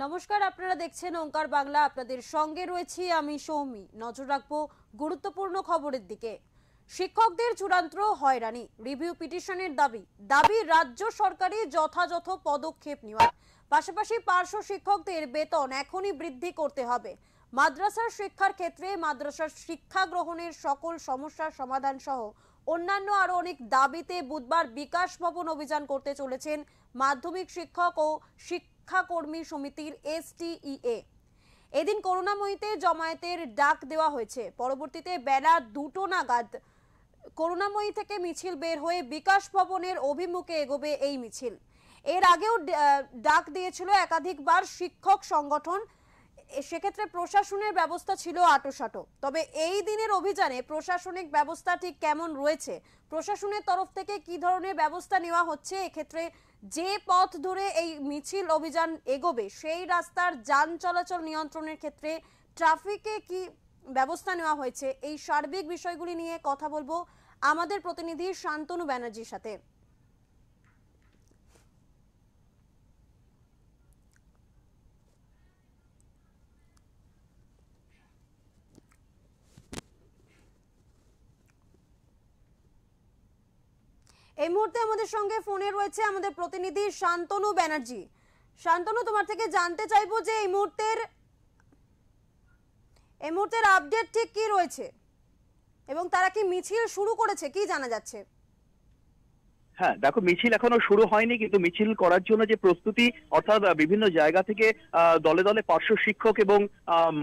নমস্কার, আপনারা দেখছেন ওঙ্কার বাংলা। আপনাদের সঙ্গে রয়েছি আমি সৌমি। নজর রাখবো গুরুত্বপূর্ণ খবরের দিকে। শিক্ষকদের চূড়ান্ত হয়রানি, রিভিউ পিটিশনের দাবি রাজ্য সরকারি যথাযথ পদক্ষেপ নেওয়ার। পাশাপাশি পার্শ্ব শিক্ষকদের বেতন এখনই বৃদ্ধি করতে হবে। মাদ্রাসার শিক্ষার ক্ষেত্রে মাদ্রাসার শিক্ষা গ্রহণের সকল সমস্যার সমাধান সহ অন্যান্য আরো অনেক দাবিতে বুধবার বিকাশ ভবন অভিযান করতে চলেছেন মাধ্যমিক শিক্ষক ও শিক্ষাকর্মী সমিতির STEA। এদিন করুণাময়ীতে জমায়েতের ডাক দেওয়া হয়েছে। পরবর্তীতে বেলা 2টো নাগাদ করুণাময়ী থেকে মিছিল বের হয়ে বিকাশ ভবনের অভিমুখে এগোবে এই মিছিল। এর আগেও ডাক দিয়েছিল একাধিকবার শিক্ষক সংগঠন। সেক্ষেত্রে প্রশাসনের ব্যবস্থা ছিল আঁটোসাঁটো। তবে এই দিনের অভিযানে প্রশাসনিক ব্যবস্থা ঠিক কেমন রয়েছে, প্রশাসনের তরফ থেকে কি ধরনের ব্যবস্থা নেওয়া হচ্ছে, এক্ষেত্রে যে পথ ধরে এই মিছিল অভিযান এগোবে সেই রাস্তার যান চলাচল নিয়ন্ত্রণের ক্ষেত্রে ট্রাফিকে কি ব্যবস্থা নেওয়া হয়েছে, এই সার্বিক বিষয়গুলি নিয়ে কথা বলবো আমাদের প্রতিনিধি শান্তনু ব্যানার্জির সাথে। এই মুহূর্তে আমাদের সঙ্গে ফোনে রয়েছে আমাদের প্রতিনিধি শান্তনু ব্যানার্জি। শান্তনু, তোমার থেকে জানতে চাইবো যে এই মুহূর্তের আপডেট ঠিক কি রয়েছে এবং তারা কি মিছিল শুরু করেছে, কি জানা যাচ্ছে? হ্যাঁ দেখো, মিছিল এখনো শুরু হয়নি, কিন্তু মিছিল করার জন্য যে প্রস্তুতি, অর্থাৎ বিভিন্ন জায়গা থেকে দলে দলে পার্শ্ব শিক্ষক এবং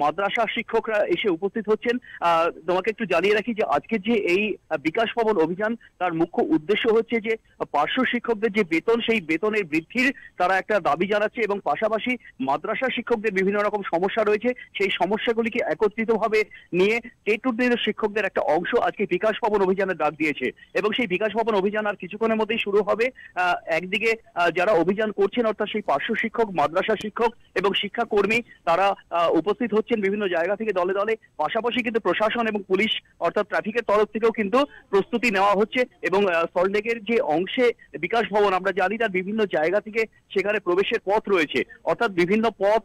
মাদ্রাসা শিক্ষকরা এসে উপস্থিত হচ্ছেন। তোমাকে একটু জানিয়ে রাখি যে আজকে যে এই বিকাশ ভবন অভিযান, তার মুখ্য উদ্দেশ্য হচ্ছে যে পার্শ্ব শিক্ষকদের যে বেতন, সেই বেতনের বৃদ্ধির তারা একটা দাবি জানাচ্ছে এবং পাশাপাশি মাদ্রাসা শিক্ষকদের বিভিন্ন রকম সমস্যা রয়েছে, সেই সমস্যাগুলিকে একত্রিতভাবে নিয়ে টেট উন্নয়নের শিক্ষকদের একটা অংশ আজকে বিকাশ ভবন অভিযানের ডাক দিয়েছে। এবং সেই বিকাশ ভবন অভিযান আর কিছুক্ষণের মধ্যেই শুরু হবে। একদিকে যারা অভিযান করছেন, অর্থাৎ সেই পার্শ্ব শিক্ষক, মাদ্রাসা শিক্ষক এবং শিক্ষাকর্মী, তারা উপস্থিত হচ্ছেন বিভিন্ন জায়গা থেকে দলে দলে। পাশাপাশি কিন্তু প্রশাসন এবং পুলিশ অর্থাৎ ট্রাফিকের তরফ থেকেও কিন্তু প্রস্তুতি নেওয়া হচ্ছে এবং সল্টলেকের যে অংশে বিকাশ ভবন আমরা জানি, তার বিভিন্ন জায়গা থেকে সেখানে প্রবেশের পথ রয়েছে, অর্থাৎ বিভিন্ন পথ,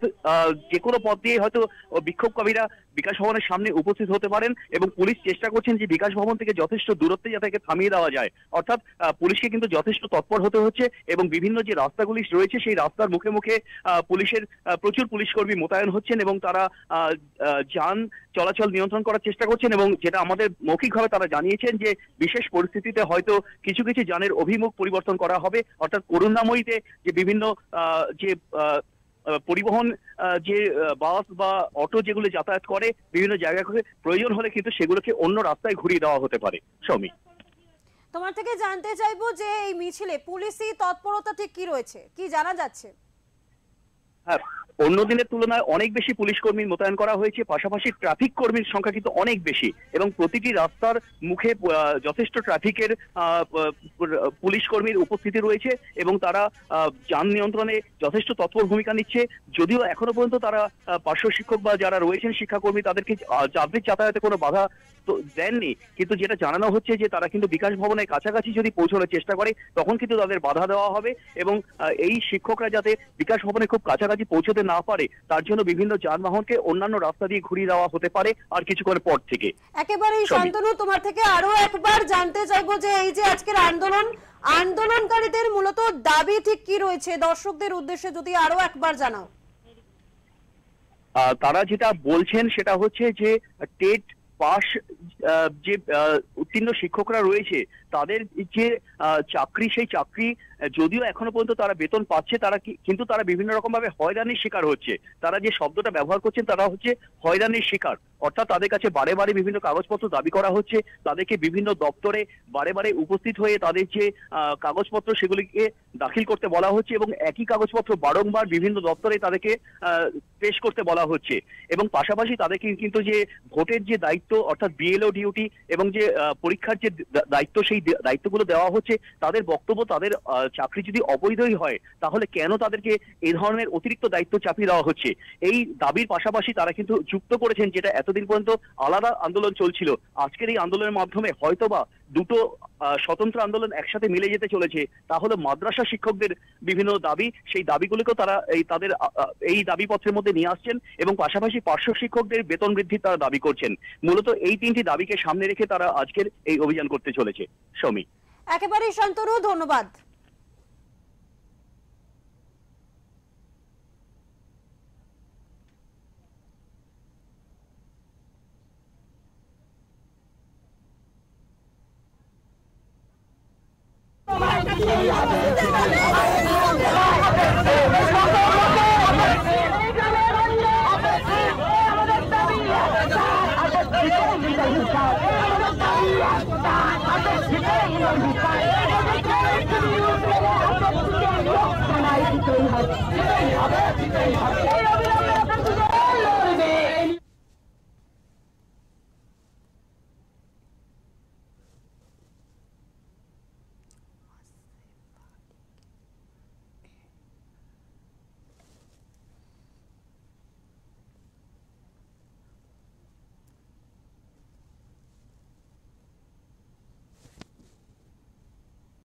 যে কোনো পথ দিয়ে হয়তো বিক্ষোভকারীরা বিকাশ ভবনের সামনে উপস্থিত হতে পারেন এবং পুলিশ চেষ্টা করছেন যে বিকাশ ভবন থেকে যথেষ্ট দূরত্বে যাতে থামিয়ে দেওয়া যায়। অর্থাৎ পুলিশকে কিন্তু যথেষ্ট তৎপর হতে হচ্ছে এবং বিভিন্ন যে রাস্তাগুলি রয়েছে সেই রাস্তার মুখে মুখে পুলিশের প্রচুর পুলিশ কর্মী মোতায়েন হচ্ছেন এবং তারা যান চলাচল নিয়ন্ত্রণ করার চেষ্টা করছেন। এবং যেটা আমাদের মৌখিকভাবে তারা জানিয়েছেন যে বিশেষ পরিস্থিতিতে হয়তো কিছু কিছু যানের অভিমুখ পরিবর্তন করা হবে, অর্থাৎ করুণাময়ীতে যে বিভিন্ন যে পরিবহন, যে বাস বা অটো যেগুলো যাতায়াত করে বিভিন্ন জায়গায়, প্রয়োজন হলে কিন্তু সেগুলোকে অন্য রাস্তায় ঘুরিয়ে দেওয়া হতে পারে। সৌমি, তোমার থেকে জানতে চাইবো যে এই মিছিলে পুলিশি তৎপরতা ঠিক কি রয়েছে, কি জানা যাচ্ছে? হ্যাঁ, অন্য দিনের তুলনায় অনেক বেশি পুলিশ কর্মী মোতায়েন করা হয়েছে, পাশাপাশি ট্রাফিক কর্মীর সংখ্যা কিন্তু অনেক বেশি এবং প্রতিটি রাস্তার মুখে যথেষ্ট ট্রাফিকের পুলিশ কর্মীর উপস্থিতি রয়েছে এবং তারা যান নিয়ন্ত্রণে যথেষ্ট তৎপর ভূমিকা নিচ্ছে। যদিও এখনো পর্যন্ত তারা পার্শ্ব শিক্ষক বা যারা রয়েছেন শিক্ষাকর্মী, তাদেরকে যাতায়াতে কোনো বাধা তো দেননি, কিন্তু যেটা জানানো হচ্ছে যে তারা কিন্তু বিকাশ ভবনের কাছাকাছি যদি পৌঁছানোর চেষ্টা করে তখন কিন্তু তাদের বাধা দেওয়া হবে এবং এই শিক্ষকরা যাতে বিকাশ ভবনে খুব কাছাকাছি পৌঁছতে না পারে তার জন্য বিভিন্ন যানবাহনকে অন্যান্য রাস্তা দিয়ে ঘুরিয়ে দেওয়া হতে পারে আর কিছুক্ষণ পর থেকে। একেবারেই শান্তনু, তোমার থেকে আরো একবার জানতে চাইবো যে এই যে আজকের আন্দোলনকারীদের মূলত দাবি ঠিক কি রয়েছে, দর্শকদের উদ্দেশ্যে যদি আরো একবার জানাও। তারা যেটা বলছেন সেটা হচ্ছে যে টেট পাশ যে উত্তীর্ণ শিক্ষকরা রয়েছে তাদের যে চাকরি, সেই চাকরি যদিও এখনো পর্যন্ত তারা বেতন পাচ্ছে, কিন্তু তারা বিভিন্ন রকম ভাবে হয়রানির শিকার হচ্ছে। তারা যে শব্দটা ব্যবহার করছেন তারা হচ্ছে হয়রানির শিকার, অর্থাৎ তাদের কাছে বারে বারে বিভিন্ন কাগজপত্র দাবি করা হচ্ছে, তাদেরকে বিভিন্ন দপ্তরে বারে বারে উপস্থিত হয়ে তাদের যে কাগজপত্র সেগুলিকে দাখিল করতে বলা হচ্ছে এবং একই কাগজপত্র বারংবার বিভিন্ন দপ্তরে তাদেরকে পেশ করতে বলা হচ্ছে। এবং পাশাপাশি তাদেরকে কিন্তু যে ভোটের যে দায়িত্ব, অর্থাৎ BLO ডিউটি এবং যে পরীক্ষার যে দায়িত্ব, সেই দায়িত্বগুলো দেওয়া হচ্ছে। তাদের বক্তব্য, তাদের চাকরি যদি অবৈধই হয় তাহলে কেন তাদেরকে এই ধরনের অতিরিক্ত দায়িত্ব চাপিয়ে দেওয়া হচ্ছে, এই দাবির পাশাপাশি তারা কিন্তু যুক্ত করেছেন যেটা এতদিন পর্যন্ত আলাদা আন্দোলন চলছিল, আজকের এই আন্দোলনের মাধ্যমে হয়তোবা দুটো স্বতন্ত্র আন্দোলন একসাথে মিলে যেতে চলেছে, তা হলো মাদ্রাসা শিক্ষকদের বিভিন্ন দাবি। সেই দাবিগুলিকেও তারা তাদের এই দাবিপত্রের মধ্যে নিয়ে আসছেন এবং পাশাপাশি পার্শ্ব শিক্ষকদের বেতন বৃদ্ধির তারা দাবি করছেন। মূলত এই তিনটি দাবিকে সামনে রেখে তারা আজকের এই অভিযান করতে চলেছে। সৌমি। একেবারেই শান্তনু, ধন্যবাদ। হবে